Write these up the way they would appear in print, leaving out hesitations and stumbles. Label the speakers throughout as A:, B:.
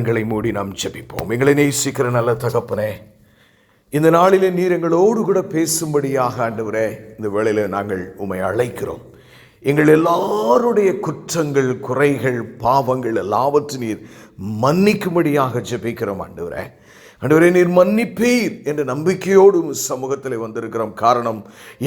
A: கண்களை மூடி நாம் ஜெபிப்போம். எங்களை நேசிக்கிற நல்ல தகப்பனே, இந்த நாளிலே நீர் எங்களோடு கூட பேசும்படியாக ஆண்டவரே, இந்த வேளையில் நாங்கள் உம்மை அழைக்கிறோம். எங்கள் எல்லாருடைய குற்றங்கள், குறைகள், பாவங்கள் எல்லாவற்றையும் நீர் மன்னிக்கும்படியாக ஜெபிக்கிறோம். ஆண்டவரே, நீர் மன்னிப்பீர் என்ற நம்பிக்கையோடு சமூகத்தில் வந்திருக்கிறோம். காரணம்,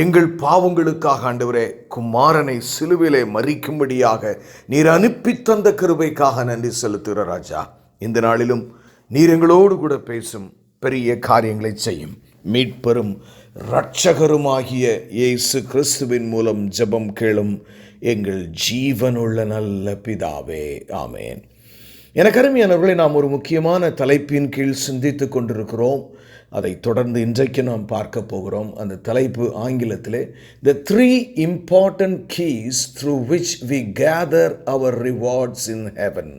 A: எங்கள் பாவங்களுக்காக ஆண்டவரே குமாரனை சிலுவிலே மரிக்கும்படியாக நீர் அனுப்பி தந்த கிருபைக்காக நன்றி செலுத்துகிற ராஜா. இந்த நாளிலும் நீர் எங்களோடு கூட பேசும், பெரிய காரியங்களை செய்யும். மீட்பெரும் இரட்சகருமாகிய இயேசு கிறிஸ்துவின் மூலம் ஜெபம் கேளும் எங்கள் ஜீவனுள்ள நல்ல பிதாவே, ஆமேன். எனக்கு அருமையானவர்களை, நாம் ஒரு முக்கியமான தலைப்பின் கீழ் சிந்தித்து கொண்டிருக்கிறோம். அதை தொடர்ந்து இன்றைக்கு நாம் பார்க்க போகிறோம். அந்த தலைப்பு ஆங்கிலத்திலே The 3 important keys through which we gather our rewards in heaven.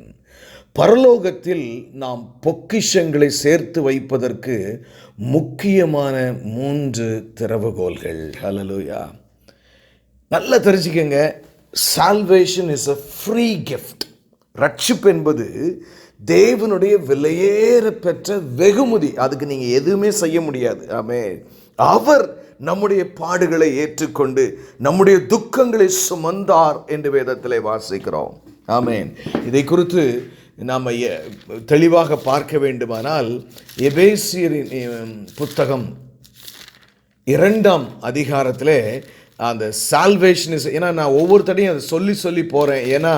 A: பரலோகத்தில் நாம் பொக்கிஷங்களை சேர்த்து வைப்பதற்கு முக்கியமான 3 திறவுகோல்கள். ஹல்லேலூயா. நல்லா தெரிஞ்சுக்கங்க, salvation is a free gift. ரட்சிப்பு என்பது தேவனுடைய விலையேற பெற்ற வெகுமதி. அதுக்கு நீங்கள் எதுவுமே செய்ய முடியாது. ஆமென். அவர் நம்முடைய பாடுகளை ஏற்றுக்கொண்டு நம்முடைய துக்கங்களை சுமந்தார் என்று வேதத்திலே வாசிக்கிறோம். ஆமென். இதை குறித்து நாம் தெளிவாக பார்க்க வேண்டுமானால் எபேசியரின் புத்தகம் 2ஆம் அதிகாரத்திலே அந்த சால்வேஷன் இஸ், ஏன்னா நான் ஒவ்வொரு தடையும் அதை சொல்லி போகிறேன். ஏன்னா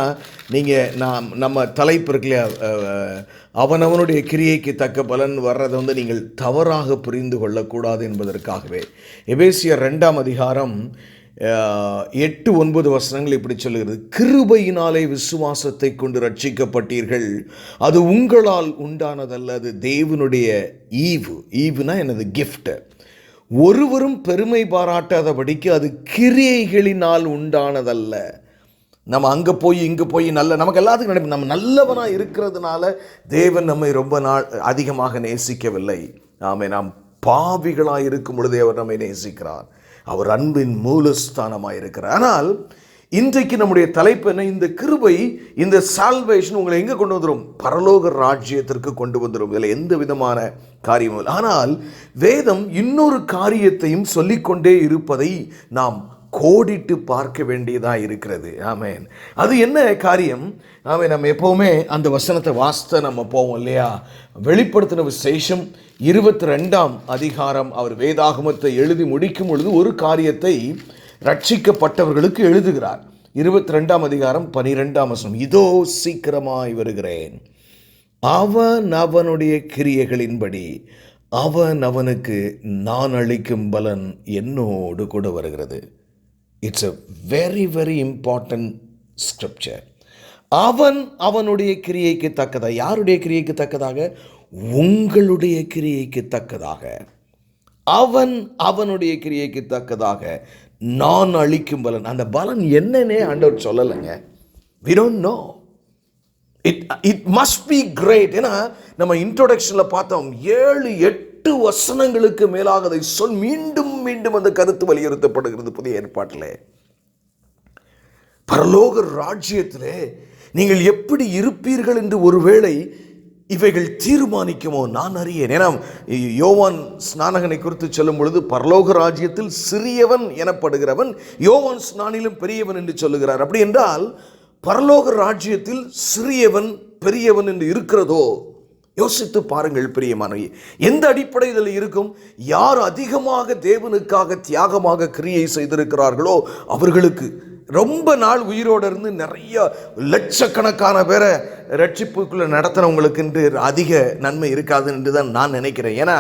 A: நீங்கள் நம்ம தலைப்பு இருக்குல்லையா, அவனவனுடைய கிரியைக்கு தக்க பலன் வர்றதை நீங்கள் தவறாக புரிந்து கொள்ளக்கூடாது என்பதற்காகவே எபேசியர் 2ஆம் அதிகாரம் 8-9 வசனங்கள் இப்படி சொல்லுகிறது. கிருபையினாலே விசுவாசத்தை கொண்டு ரட்சிக்கப்பட்டீர்கள், அது உங்களால் உண்டானதல்ல, அது தேவனுடைய ஈவுனா எனது கிஃப்ட். ஒருவரும் பெருமை பாராட்டாதபடிக்கு அது கிரியைகளினால் உண்டானதல்ல. நம்ம அங்கே போய் இங்கே போய் நமக்கு எல்லாத்துக்கும் நினைப்பு, நம்ம நல்லவனாக இருக்கிறதுனால தேவன் நம்மை ரொம்ப அதிகமாக நேசிக்கவில்லை. நாம் பாவிகளாக இருக்கும் பொழுதே அவர் நம்மை நேசிக்கிறார். அவர் அன்பின் மூலஸ்தானமாக இருக்கிறார். ஆனால் இன்றைக்கு நம்முடைய தலைப்பு என்ன? இந்த கிருபை, இந்த சால்வேஷன் உங்களை எங்கே கொண்டு வந்துடும்? பரலோக ராஜ்யத்திற்கு கொண்டு வந்துடும். இதில் எந்த விதமான காரியமும் இல்லை. ஆனால் வேதம் இன்னொரு காரியத்தையும் சொல்லிக்கொண்டே இருப்பதை நாம் கோடிட்டு பார்க்க வேண்டியதாக இருக்கிறது. ஆமென். அது என்ன காரியம்? நம்ம எப்போவுமே அந்த வசனத்தை வாசித்த நம்ம போவோம் இல்லையா? வெளிப்படுத்தின விசேஷம் 22ஆம் அதிகாரம் அவர் வேதாகமத்தை எழுதி முடிக்கும் பொழுது ஒரு காரியத்தை ரட்சிக்கப்பட்டவர்களுக்கு எழுதுகிறார். 22ஆம் அதிகாரம் 12ஆம் வசனம், இதோ சீக்கிரமாய் வருகிறேன், அவன் அவனுடைய கிரியைகளின்படி அவன் அவனுக்கு நான் அளிக்கும் பலன் என்னோடு கூட வருகிறது. It's a very very important scripture. அவன் அவனுடைய கிரியைக்கு தக்கதாக. யாருடைய கிரியைக்கு தக்கதாக? உங்களுடைய கிரியைக்கு தக்கதாக. அவன் அவனுடைய கிரியைக்கு தக்கதாக நான் அளிக்கும் பலன். அந்த பலன் என்னன்னே ஆண்டவர் சொல்லலைங்க. we don't know. it must be great. ஏன்னா நம்ம இன்ட்ரோடக்ஷனில் பார்த்தோம், 7-8 வசனங்களுக்கு மேலாக அதை மீண்டும் மீண்டும் அந்த கருத்து வலியுறுத்தப்படுகிறது புதிய ஏற்பாட்டில். பரலோக ராஜ்யத்திலே நீங்கள் எப்படி இருப்பீர்கள் என்று ஒருவேளை இவைகள் தீர்மானிக்குமோ நான் அறியேன். ஏன்னா யோவான் ஸ்நானகனை குறித்து சொல்லும் பொழுது பரலோக ராஜ்யத்தில் சிறியவன் எனப்படுகிறவன் யோவான் ஸ்நானிலும் பெரியவன் என்று சொல்லுகிறார். அப்படி என்றால் பரலோக ராஜ்யத்தில் சிறியவன் பெரியவன் என்று இருக்கிறதோ? யோசித்து பாருங்கள் பிரியமானவர்களே. எந்த அடிப்படையில் இருக்கும்? யார் அதிகமாக தேவனுக்காக தியாகமாக கிரியை செய்திருக்கிறார்களோ அவர்களுக்கு ரொம்ப நாள் உயிரோடு இருந்து நிறைய லட்சக்கணக்கான பேரை ரட்சிப்புக்குள்ளே நடத்தினவங்களுக்கு என்று அதிக நன்மை இருக்காது என்று தான் நான் நினைக்கிறேன். ஏன்னா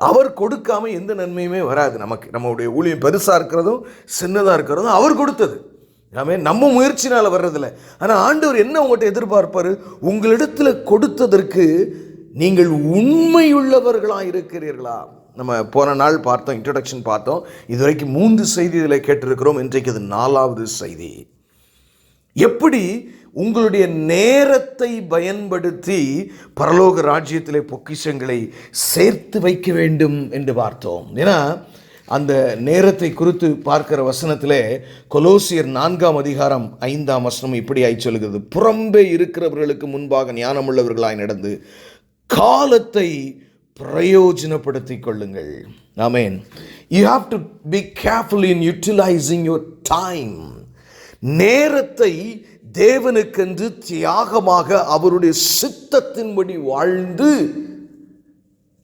A: அவர் கொடுக்காம எந்த நன்மையுமே வராது நமக்கு. நம்மளுடைய ஊழியம் பெருசாக இருக்கிறதும் சின்னதாக இருக்கிறதும் அவர் கொடுத்தது. நம்ம முயற்சினால் வர்றதில்லை. ஆனால் ஆண்டவர் என்ன உங்கள்கிட்ட எதிர்பார்ப்பார்? உங்களிடத்தில் கொடுத்ததற்கு நீங்கள் உண்மையுள்ளவர்களாக இருக்கிறீர்களா? நம்ம போன நாள் பார்த்தோம், இன்ட்ரடக்ஷன் பார்த்தோம். இதுவரைக்கும் 3 செய்திகளை கேட்டிருக்கிறோம். இன்றைக்கு அது 4வது செய்தி. எப்படி உங்களுடைய நேரத்தை பயன்படுத்தி பரலோக ராஜ்யத்திலே பொக்கிஷங்களை சேர்த்து வைக்க வேண்டும் என்று பார்த்தோம். ஏன்னா அந்த நேரத்தை குறித்து பார்க்கிற வசனத்திலே கொலோசியர் 4:5 இப்படியாய் சொல்கிறது, புறம்பே இருக்கிறவர்களுக்கு முன்பாக ஞானமுள்ளவர்களாய் நடந்து காலத்தை பிரயோஜனப்படுத்திக் கொள்ளுங்கள். ஆமென். You have to be careful in utilizing your time. நேரத்தை தேவனுக்கென்று தியாகமாக அவருடைய சித்தத்தின்படி வாழ்ந்து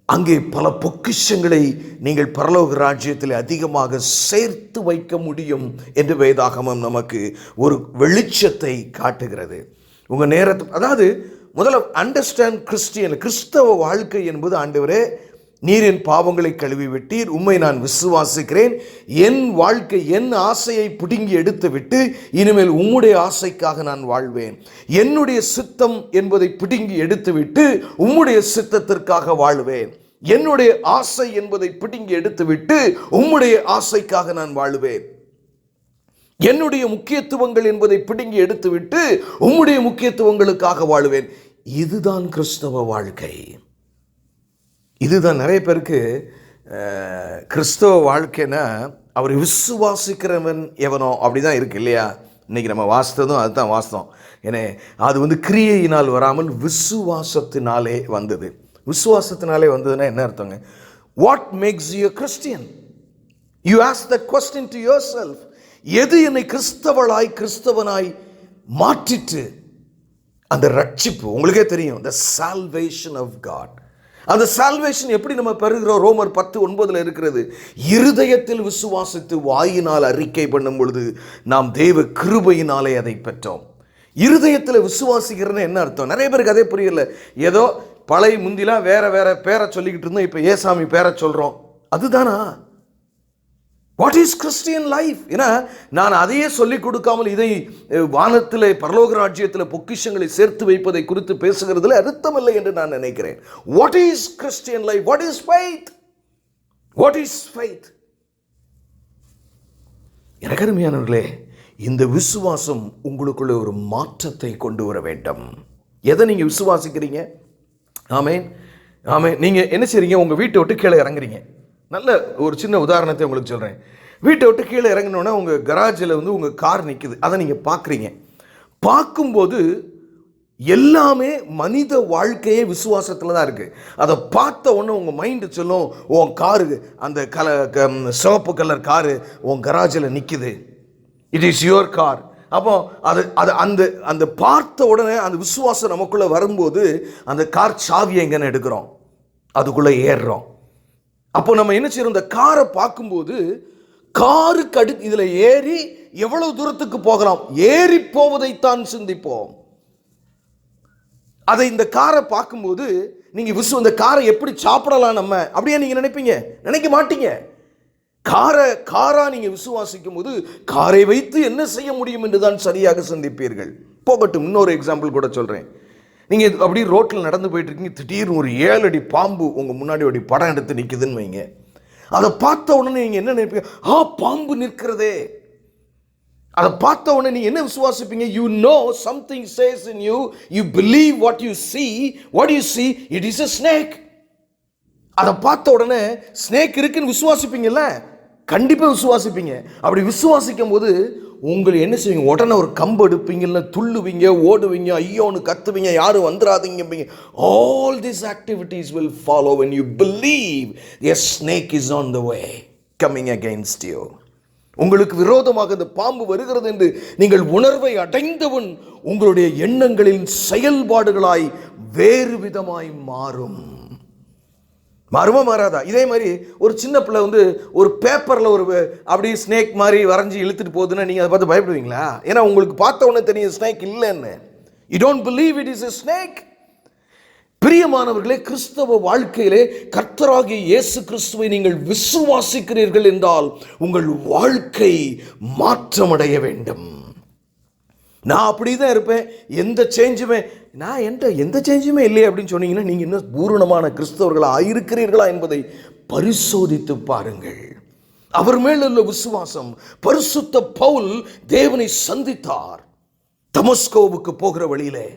A: அங்கே பல பொக்கிஷங்களை நீங்கள் பரலோக ராஜ்யத்தில் அதிகமாக சேர்த்து வைக்க முடியும் என்று வேதாகமம் நமக்கு ஒரு வெளிச்சத்தை காட்டுகிறது. உங்கள் நேரத்தை, அதாவது முதல்ல அண்டர்ஸ்டாண்ட் கிறிஸ்தவ வாழ்க்கை என்பது, ஆண்டவரே நீர் என் பாவங்களை கழுவி விட்டீர், உம்மை நான் விசுவாசிக்கிறேன், என் வாழ்க்கை என் ஆசையை பிடுங்கி எடுத்து விட்டு இனிமேல் உம்முடைய ஆசைக்காக நான் வாழ்வேன், என்னுடைய சித்தம் என்பதை பிடுங்கி எடுத்துவிட்டு உம்முடைய சித்தத்திற்காக வாழ்வேன், என்னுடைய ஆசை என்பதை பிடுங்கி எடுத்துவிட்டு உம்முடைய ஆசைக்காக நான் வாழ்வேன், என்னுடைய முக்கியத்துவங்கள் என்பதை பிடுங்கி எடுத்துவிட்டு உம்முடைய முக்கியத்துவங்களுக்காக வாழ்வேன். இதுதான் கிறிஸ்தவ வாழ்க்கை. இதுதான் நிறைய பேருக்கு கிறிஸ்தவ வாழ்க்கைன்னா அவர் விசுவாசிக்கிறவன் எவனோ அப்படிதான் இருக்கு இல்லையா? இன்னைக்கு நம்ம வாசித்ததும் அதுதான் வாஸ்தவம். ஏன்னா அது கிரியையினால் வராமல் விசுவாசத்தினாலே வந்தது. விசுவாசத்தினாலே வந்ததுன்னா என்ன அர்த்தங்க? What makes you a Christian? You ask that question to yourself. எது என்னை கிறிஸ்தவனாய் மாற்றிட்டு? அந்த ரட்சிப்பு உங்களுக்கே தெரியும், the salvation of God. அந்த சால்வேஷன் எப்படி நம்ம பெறுகிறோம்? ரோமர் 10:9 இருக்கிறது, இருதயத்தில் விசுவாசித்து வாயினால் அறிக்கை பண்ணும் பொழுது நாம் தேவ கிருபையினாலே அதை பெற்றோம். இருதயத்தில் விசுவாசிக்கிறன்னு என்ன அர்த்தம்? நிறைய பேருக்கு அதே புரியல. ஏதோ பழைய முந்திலாம் வேற வேற பேரை சொல்லிக்கிட்டு இருந்தோம், இப்போ ஏசாமி பேரை சொல்றோம். அதுதானா? What is Christian life? ஏன்னா நான் அதையே சொல்லிக் கொடுக்காமல் இதை வானத்தில் பரலோக ராஜ்யத்தில் பொக்கிஷங்களை சேர்த்து வைப்பதை குறித்து பேசுகிறதுல அர்த்தமில்லை என்று நான் நினைக்கிறேன். What is Christian life? What is faith? What is faith? எனக்கு அருமையானவர்களே, இந்த விசுவாசம் உங்களுக்குள்ள ஒரு மாற்றத்தை கொண்டு வர வேண்டும். எதை நீங்க விசுவாசிக்கிறீங்க? ஆமென், ஆமென். நீங்க என்ன செய்றீங்க? உங்க வீட்டை விட்டு கீழே இறங்குறீங்க. நல்ல ஒரு சின்ன உதாரணத்தை உங்களுக்கு சொல்கிறேன். வீட்டை விட்டு கீழே இறங்கினோன்னா உங்கள் கராஜில் உங்கள் கார் நிற்குது, அதை நீங்கள் பார்க்குறீங்க. பார்க்கும்போது எல்லாமே மனித வாழ்க்கையே விசுவாசத்தில் தான் இருக்குது. அதை பார்த்த உடனே உங்கள் மைண்டு சொல்லும், உன் காரு அந்த சிவப்பு கலர் காரு உன் கராஜில் நிற்குது, இட் இஸ் யுவர் கார். அப்போ அது அது அந்த அந்த பார்த்த உடனே அந்த விசுவாசம் நமக்குள்ளே வரும்போது அந்த கார் சாவியை எங்கன்னு எடுக்கிறோம், அதுக்குள்ளே ஏறுறோம். அப்போ நம்ம என்ன செய்யறோம்? இந்த காரை பார்க்கும்போது காருக்கு இதில் ஏறி எவ்வளவு தூரத்துக்கு போகலாம், ஏறி போவதைத்தான் சிந்திப்போம். அதை இந்த காரை பார்க்கும்போது நீங்க இந்த காரை எப்படி சாப்பிடலாம் நம்ம அப்படியே நீங்க நினைப்பீங்க? நினைக்க மாட்டீங்க. காரா நீங்க விசுவாசிக்கும் போது காரை வைத்து என்ன செய்ய முடியும் என்றுதான் சரியாக சிந்திப்பீர்கள். போகட்டும், இன்னொரு எக்ஸாம்பிள் கூட சொல்றேன். நீங்க அப்படி ரோட்டில் நடந்து போயிட்டு இருக்கீங்க, திடீர்னு ஒரு 7 அடி பாம்பு உங்க முன்னாடி ஒரு படம் எடுத்து நிற்குதுன்னு வைங்க. அதை பார்த்த உடனே நீங்க என்ன நினைப்பீங்க? பாம்பு நிற்கிறதே. அதை பார்த்த உடனே நீங்க என்ன விசுவாசிப்பீங்க? You know something says in you, you believe what you see. What you see, it is a snake. அதை பார்த்த உடனே ஸ்னேக் இருக்குன்னு விசுவாசிப்பீங்கல்ல? கண்டிப்பா விசுவாசிப்பீங்க. அப்படி விசுவாசிக்கும் போது உங்களுக்கு என்ன செய்வீங்க? உடனே ஒரு கம்பு எடுப்பீங்கல்ல, துள்ளுவீங்க, ஓடுவீங்க, ஐயோன்னு கத்துவீங்க, யாரும் வந்துடாதீங்க. All these activities will follow when you believe a snake is on the way coming against you. உங்களுக்கு விரோதமாக இந்த பாம்பு வருகிறது என்று நீங்கள் உணர்வை அடைந்தவன் உங்களுடைய எண்ணங்களின் செயல்பாடுகளாய் வேறு விதமாய் மாறுமா மாறாதா? இதே மாதிரி ஒரு சின்ன பிள்ளை ஒரு பேப்பரில் அப்படி ஸ்னேக் மாதிரி வரைஞ்சி இழுத்துட்டு போகுதுன்னா நீங்கள் அதை பார்த்து பயப்படுவீங்களா? ஏன்னா உங்களுக்கு பார்த்த உடனே தெரியும் ஸ்னேக் இல்லைன்னு. You don't believe it is a snake. பிரியமானவர்களே, கிறிஸ்தவ வாழ்க்கையிலே கர்த்தராகிய இயேசு கிறிஸ்துவை நீங்கள் விசுவாசிக்கிறீர்கள் என்றால் உங்கள் வாழ்க்கை மாற்றமடைய வேண்டும். நான் அப்படிதான் இருப்பேன், எந்த சேஞ்சுமே இல்லையே அப்படின்னு சொன்னீங்கன்னா நீங்கள் இன்னும் பூரணமான கிறிஸ்தவர்களா இருக்கிறீர்களா என்பதை பரிசோதித்து பாருங்கள். அவர் மேல் உள்ள விசுவாசம். பரிசுத்த பவுல் தேவனை சந்தித்தார். தமஸ்கோவுக்கு போகிற வழியிலே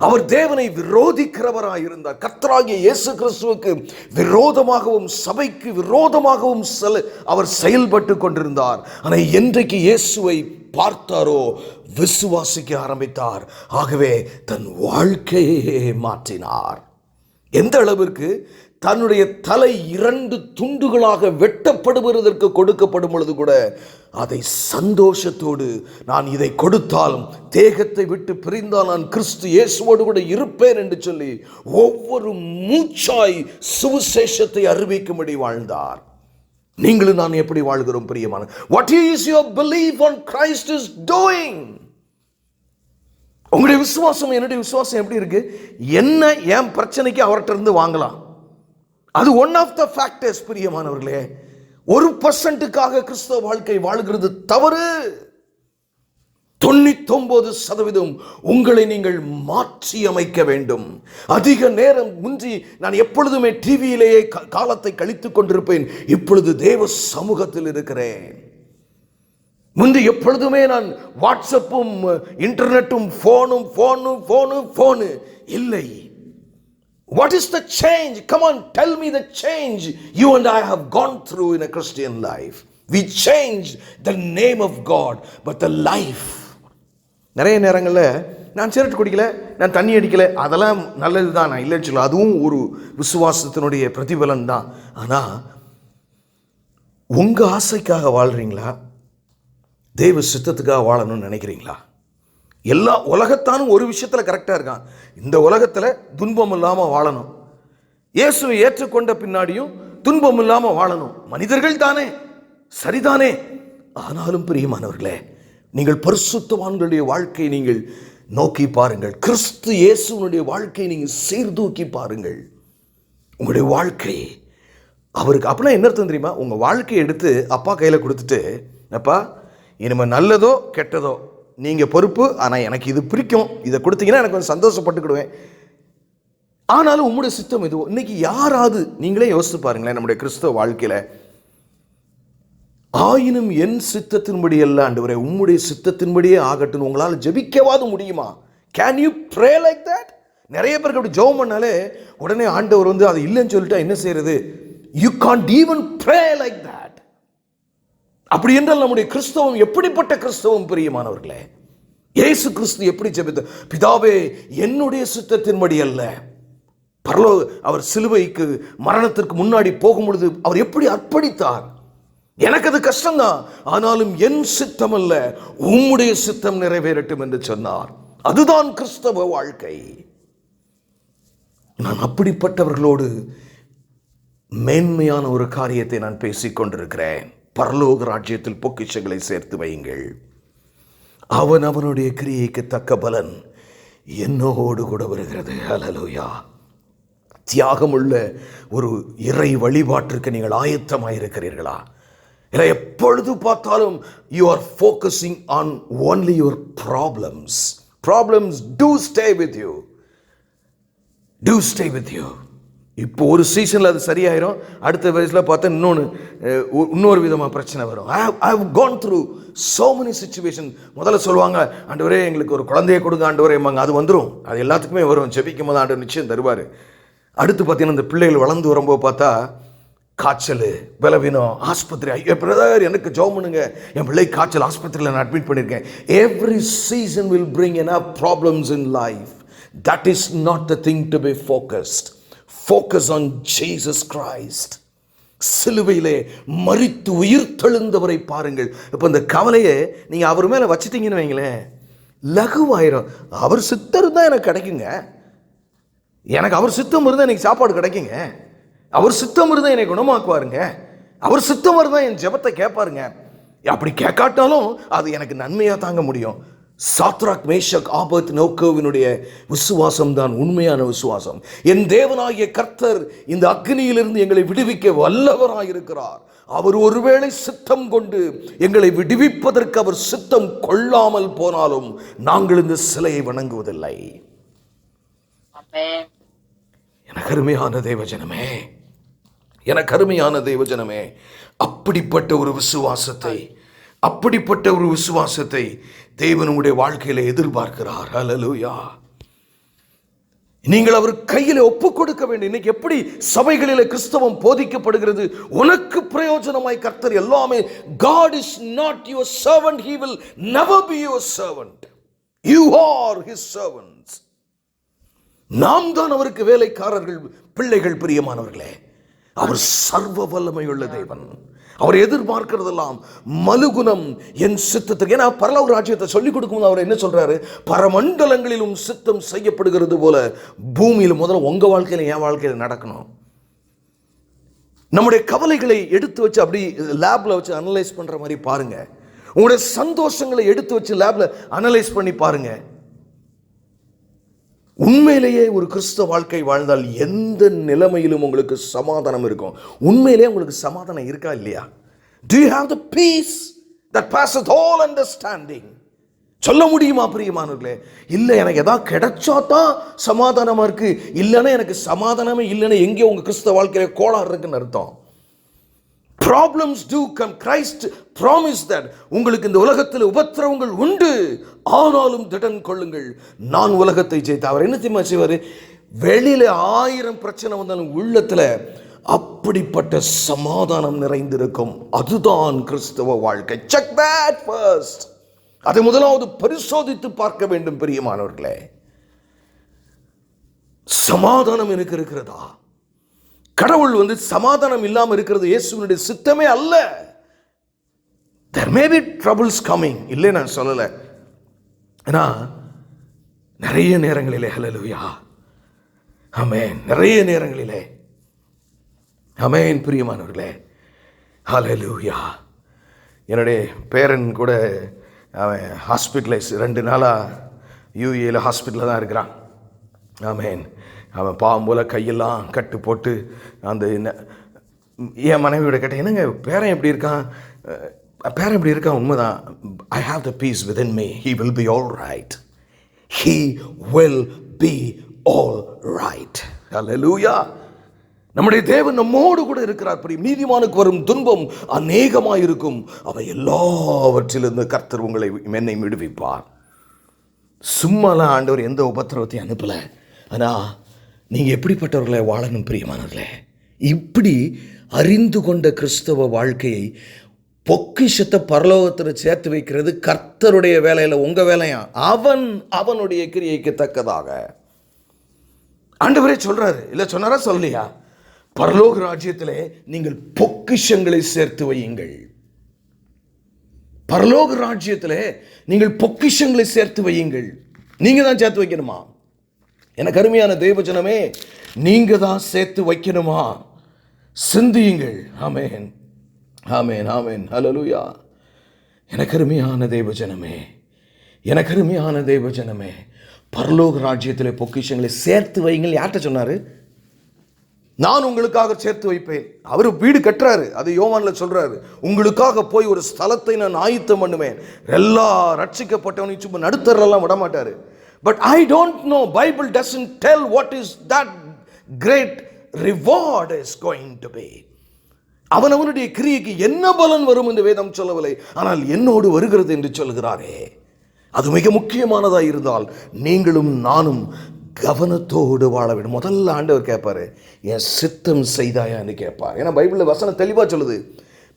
A: அவர் தேவனை விரோதிக்கிறவராய் இருந்தார். கர்த்தராகிய இயேசு கிறிஸ்துவுக்கு விரோதமாகவும் சபைக்கு விரோதமாகவும் அவர் செயல்பட்டு கொண்டிருந்தார். ஆனால் என்றைக்கு இயேசுவை பார்த்தாரோ விசுவாசிக்க ஆரம்பித்தார். ஆகவே தன் வாழ்க்கையே மாற்றினார். எந்த அளவிற்கு தன்னுடைய தலை 2 துண்டுகளாக வெட்டப்படுவதற்கு கொடுக்கப்படும் பொழுது கூட அதை சந்தோஷத்தோடு, நான் இதை கொடுத்தாலும் தேகத்தை விட்டு பிரிந்தால் நான் கிறிஸ்து இயேசுவோடு கூட இருப்பேன் என்று சொல்லி ஒவ்வொரு மூச்சாய் சுவிசேஷத்தை அறிவிக்கும்படி வாழ்ந்தார். நீங்களும் நான் எப்படி வாழ்கிறோம் பிரியமான? What is your belief on Christ is doing? உங்களுடைய விசுவாசம் என்னுடைய விசுவாசம் எப்படி இருக்கு? என்ன என் பிரச்சனைக்கு அவர்கிட்ட இருந்து வாங்கலாம், அது ஒன் ஆஃப் த ஃபேக்டர்ஸ். பிரியமானவர்களே, 1% கிறிஸ்தவ வாழ்க்கை வாழ்கிறது தவறு. 99% உங்களை நீங்கள் மாற்றி அமைக்க வேண்டும். அதிக நேரம் முந்தி நான் எப்பொழுதுமே டிவியிலேயே காலத்தை கழித்துக் கொண்டிருப்பேன். இப்பொழுது தேவ சமூகத்தில் இருக்கிறேன். முந்தி எப்பொழுதுமே நான் வாட்ஸ்அப்பும் இன்டர்நெட்டும் போனு இல்லை. What is the change? Come on, tell me the change you and I have gone through in a Christian life. We changed the name of God, but the life. நிறைய நேரங்களில் நான் சிகரெட் குடிக்கல, நான் தண்ணி அடிக்கல, அதெல்லாம் நல்லது தான், நான் இல்லைன்னு சொல்ல, அதுவும் ஒரு விசுவாசத்தினுடைய பிரதிபலன் தான். ஆனால் உங்கள் ஆசைக்காக வாழ்கிறீங்களா, தேவ சித்தத்துக்காக வாழணும்னு நினைக்கிறீங்களா? எல்லா உலகத்தானும் ஒரு விஷயத்தில் கரெக்டாக இருக்கான். இந்த உலகத்தில் துன்பம் இல்லாமல் வாழணும். இயேசுவை ஏற்றுக்கொண்ட பின்னாடியும் துன்பம் இல்லாமல் வாழணும். மனிதர்கள் தானே, சரிதானே. ஆனாலும் பிரியமானவர்களே, நீங்கள் பரிசுத்தவான்களுடைய வாழ்க்கையை நீங்கள் நோக்கி பாருங்கள். கிறிஸ்து இயேசுனுடைய வாழ்க்கையை நீங்கள் சீர்தூக்கி பாருங்கள். உங்களுடைய வாழ்க்கை அவருக்கு அப்படின்னா என்ன அர்த்தம் தெரியுமா? உங்கள் வாழ்க்கையை எடுத்து அப்பா கையில் கொடுத்துட்டு, அப்பா இனிமேல் நல்லதோ கெட்டதோ நீங்கள் பொறுப்பு, ஆனால் எனக்கு இது பிடிக்கும், இதை கொடுத்தீங்கன்னா எனக்கு கொஞ்சம் சந்தோஷப்பட்டுக்கிடுவேன், ஆனாலும் உங்களுடைய சித்தம் எதுவோ. இன்னைக்கு யாராவது நீங்களே யோசித்து பாருங்களேன், நம்முடைய கிறிஸ்தவ வாழ்க்கையில் ஆயினும் என் சித்தத்தின்படி அல்ல ஆண்டவரே உம்முடைய சித்தத்தின்படியே ஆகட்டும் உங்களால் ஜெபிக்கவாது முடியுமா? Can you pray like that? நிறைய பேருக்கு அப்படி ஜெபம் பண்ணாலே உடனே ஆண்டவர் வந்து அது இல்லைன்னு சொல்லிட்டா என்ன செய்யறது? You can't even pray like that. அப்படி என்றால் நம்முடைய கிறிஸ்தவம் எப்படிப்பட்ட கிறிஸ்தவம் பிரியமானவர்களே? இயேசு கிறிஸ்து எப்படி ஜெபித்தார்? பிதாவே என்னுடைய சித்தத்தின்படி அல்ல. அவர் சிலுவைக்கு மரணத்திற்கு முன்னாடி போகும் பொழுது அவர் எப்படி அர்ப்பணித்தார்? எனக்கு அது கஷ்டம்தான், ஆனாலும் என் சித்தம் அல்ல உம்முடைய சித்தம் நிறைவேறட்டும் என்று சொன்னார். அதுதான் கிறிஸ்தவ வாழ்க்கை. நான் அப்படிப்பட்டவர்களோடு மேன்மையான ஒரு காரியத்தை நான் பேசிக் கொண்டிருக்கிறேன். பரலோக ராஜ்யத்தில் பொக்கிஷங்களை சேர்த்து வையுங்கள், அவன் அவனுடைய கிரியைக்கு தக்க பலன் என்னோடு கூட வருகிறது. ஹல்லேலூயா. தியாகமுள்ள ஒரு இறை வழிபாட்டிற்கு நீங்கள் ஆயத்தமாயிருக்கிறீர்களா? இல்லை எப்பொழுது பார்த்தாலும் you are focusing on only your problems. Problems do stay with you. Do stay with you. இப்போ ஒரு சீசனில் அது சரியாயிரும், அடுத்த வயசில் பார்த்தா இன்னொரு விதமாக பிரச்சனை வரும். I have gone through so many situations. முதல்ல சொல்லுவாங்க, ஆண்டவரே எங்களுக்கு ஒரு குழந்தையை கொடுங்க ஆண்டவரேம்பாங்க. அது வந்துடும், அது எல்லாத்துக்குமே வரும். ஜெபிக்கும் போது ஆண்டவர் நிச்சயம் தருவார். அடுத்து பார்த்தீங்கன்னா இந்த பிள்ளைகள் வளர்ந்து வரும்போது பார்த்தா காய்ச்சல், பலவீனம், ஆஸ்பத்திரி. ஐயோ பிரதர் எனக்கு ஜெபம் பண்ணுங்க, என் பிள்ளை காய்ச்சல், ஆஸ்பத்திரியில் நான் அட்மிட் பண்ணியிருக்கேன். Every season will bring enough problems in life. That is not the thing to be focused. Focus on Jesus Christ. சிலுவையிலே மரித்து உயிர் தெழுந்தவரை பாருங்கள். இப்போ இந்த கவலையை நீங்கள் அவர் மேலே வச்சுட்டீங்கன்னு வைங்களேன், லகுவாயிரும். அவர் சித்தம் தான் எனக்கு கிடைக்குங்க, எனக்கு அவர் சித்தம் இருந்தால் எனக்கு சாப்பாடு கிடைக்குங்க, அவர் சித்தம் இருந்தால் என்னை குணமாக்குவாருங்க, அவர் சித்தம் இருந்தால் என் ஜெபத்தை கேட்பாருங்க. அப்படி கேட்காட்டாலும் அது எனக்கு நன்மையாக தாங்க முடியும். சாத்ராக், மேஷக், ஆபேத்நேகோவினுடைய விசுவாசம் தான் உண்மையான விசுவாசம். என் தேவனாகிய கர்த்தர் இந்த அக்னியிலிருந்து எங்களை விடுவிக்க வல்லவராயிருக்கிறார். அவர் ஒருவேளை சித்தம் கொண்டு எங்களை விடுவிப்பதற்கு அவர் சித்தம் கொள்ளாமல் போனாலும் நாங்கள் இந்த சிலையை வணங்குவதில்லை. எனக்கு அருமையான தேவஜனமே, எனக்கு அருமையான தேவஜனமே, அப்படிப்பட்ட ஒரு விசுவாசத்தை அப்படிப்பட்ட ஒரு விசுவாசத்தை தேவன் உங்களுடைய வாழ்க்கையில எதிர்பார்க்கிறார். ஹல்லேலூயா. நீங்கள் அவர் கையில் ஒப்புக் கொடுக்க வேண்டும். இன்னைக்கு எப்படி சபைகளில் கிறிஸ்தவம் போதிக்கப்படுகிறது? உனக்கு பிரயோஜனமாய் கர்த்தர் எல்லாமே. God is not your servant, he will never be your servant. You are his servants. நாம் தான் அவருக்கு வேலைக்காரர்கள், பிள்ளைகள். பிரியமானவர்களே, அவர் சர்வ வல்லமையுள்ள தேவன். அவர் எதிர்பார்க்கிறதெல்லாம் மலுகுணம் என் சித்தத்துக்கு. ஏன்னா பரலோக ராஜ்யத்தை சொல்லிக் கொடுக்கும்போது அவர் என்ன சொல்றாரு? பரமண்டலங்களிலும் சித்தம் செய்யப்படுகிறது போல பூமியில் முதல்ல உங்க வாழ்க்கையில என் வாழ்க்கையில நடக்கணும். நம்முடைய கவலைகளை எடுத்து வச்சு அப்படி லேப்ல வச்சு அனலைஸ் பண்ற மாதிரி பாருங்க. உங்களுடைய சந்தோஷங்களை எடுத்து வச்சு லேப்ல அனலைஸ் பண்ணி பாருங்க. உண்மையிலேயே ஒரு கிறிஸ்தவ வாழ்க்கை வாழ்ந்தால் எந்த நிலைமையிலும் உங்களுக்கு சமாதானம் இருக்கும். உண்மையிலேயே உங்களுக்கு சமாதானம் இருக்கா இல்லையா? Do you have the peace that passeth all understanding? சொல்ல முடியுமா பிரியமானவர்களே? இல்லை, எனக்கு எதாவது கிடைச்சா தான் சமாதானமா இருக்கு, இல்லைன்னா எனக்கு சமாதானமே இல்லைன்னா எங்கேயோ உங்க கிறிஸ்தவ வாழ்க்கையில கோளாறு இருக்குன்னு அர்த்தம். Problems do come. Christ promised that உங்களுக்கு இந்த உலகத்தில் உபத்திரவங்கள் உண்டு, ஆனாலும் திடன் கொள்ளுங்கள், நான் உலகத்தை ஜெயித்த. அவர் என்ன தெரியுமா செய்வாரு? வெளியில 1000 பிரச்சனை வந்தாலும் உள்ளத்துல அப்படிப்பட்ட சமாதானம் நிறைந்திருக்கும். அதுதான் கிறிஸ்தவ வாழ்க்கை. Check that first. அதை முதலாவது பரிசோதித்து பார்க்க வேண்டும் பிரியமானவர்களே. சமாதானம் எனக்கு இருக்கிறதா? கடவுள் சமாதானம் இல்லாமல் இருக்கிறது இயேசுவினுடைய சித்தமே அல்ல. There may be troubles coming, இல்லை நான் சொல்லல. ஏன்னா நிறைய நேரங்களிலே, ஹல்லேலூயா, ஆமென், நிறைய நேரங்களிலே, ஆமென் பிரியமானவர்களே, ஹல்லேலூயா. என்னுடைய பேரன் கூட அவன் ஹாஸ்பிட்டலைஸ் 2 நாளாக யூஏல ஹாஸ்பிட்டலில் தான் இருக்கிறான். ஆமென். அவன் பாவம் போல் கையெல்லாம் கட்டு போட்டு அந்த என் மனைவியோட கேட்டேன், என்னங்க பேரன் எப்படி இருக்கான்? பேரன் எப்படி இருக்கான்? உண்மைதான். I have the peace within me. He will be all right. He will be all right. Hallelujah. நம்முடைய தேவன் நம்மோடு கூட இருக்கிறார். நீதிமானுக்கு வரும் துன்பம் அநேகமாக இருக்கும், அவை எல்லாவற்றிலிருந்து கர்த்தர் உங்களை என்னை விடுவிப்பார். சும்மாலாம் ஆண்டவர் எந்த உபத்திரவத்தையும் அனுப்பல. ஆனால் நீங்கள் எப்படிப்பட்டவர்களை வாழணும் பிரியமானவர்களே? இப்படி அறிந்து கொண்ட கிறிஸ்தவ வாழ்க்கையை, பொக்கிஷத்தை பரலோகத்தில் சேர்த்து வைக்கிறது கர்த்தருடைய வேலையில், உங்கள் வேலையா. அவனுடைய கிரியைக்கு தக்கதாக ஆண்டவரே சொல்றாரு. இல்லை சொன்னாரா சொல்லலையா? பரலோக ராஜ்யத்திலே நீங்கள் பொக்கிஷங்களை சேர்த்து வையுங்கள். பரலோக ராஜ்யத்திலே நீங்கள் பொக்கிஷங்களை சேர்த்து வையுங்கள். நீங்க தான் சேர்த்து வைக்கணுமா? எனக்கு அருமையான தேவஜனமே, நீங்க தான் சேர்த்து வைக்கணுமா? சிந்தியுங்கள். ஆமென், ஆமென், ஆமென், ஹல்லேலூயா. எனக்கு அருமையான தேவஜனமே, எனக்கு அருமையான தேவஜனமே, பரலோக ராஜ்யத்திலே பொக்கிஷங்களை சேர்த்து வையுங்கள். யார்கிட்ட சொன்னாரு? நான் உங்களுக்காக சேர்த்து வைப்பேன். அவர் வீடு கட்டுறாரு, அது யோவான்ல சொல்றாரு. உங்களுக்காக போய் ஒரு ஸ்தலத்தை நான் ஆயத்தம் பண்ணுவேன். எல்லா ரட்சிக்கப்பட்டவனையும் சும்மா நடுத்தரெல்லாம் விட மாட்டாரு. But I don't know. Bible doesn't tell what is that great reward is going to be. அவனுடைய கிரியைக்கு என்ன பலன் வரும் என்று வேதம் சொல்லவில்லை. ஆனால் என்னோடு வருகிறது என்று சொல்கிறாரே, அது மிக முக்கியமானதாக இருந்தால் நீங்களும் நானும் கவனத்தோடு வாழ வேண்டும். முதல்ல ஆண்டவர் கேட்பாரு, என் சித்தம் செய்தாயான்னு கேட்பார். ஏன்னா பைபிளில் வசனம் தெளிவாக சொல்லுது,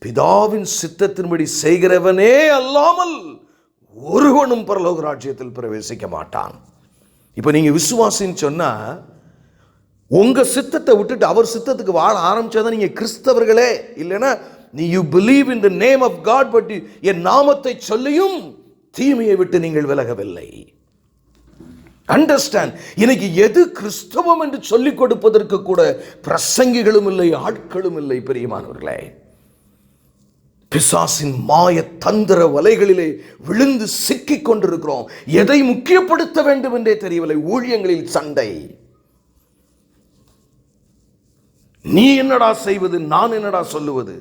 A: பிதாவின் சித்தத்தின்படி செய்கிறவனே அல்லாமல் ஒருவனும் பரலோக ராஜ்யத்தில் பிரவேசிக்க மாட்டான். இப்போ நீங்க விசுவாசின்னு சொன்னா, உங்க சித்தத்தை விட்டுட்டு அவர் சித்தத்துக்கு வாழ ஆரம்பிச்சாதான் நீங்க கிறிஸ்தவர்களே. இல்லைன்னா நீ you believe in the name of God, but என் நாமத்தை சொல்லியும் தீமையை விட்டு நீங்கள் விலகவில்லை. அண்டர்ஸ்டாண்ட். இன்னைக்கு எது கிறிஸ்தவம் என்று சொல்லிக் கொடுப்பதற்கு கூட பிரசங்கிகளும் இல்லை, ஆட்களும் இல்லை. பிரியமானவர்களே, பிசாசின் மாய தந்திர வலைகளிலே விழுந்து சிக்கிக் கொண்டிருக்கிறோம். எதை முக்கியப்படுத்த வேண்டும் என்றே தெரியவில்லை. ஊழியங்களில் சண்டை. நீ என்னடா செய்வது, நான் என்னடா சொல்லுவது.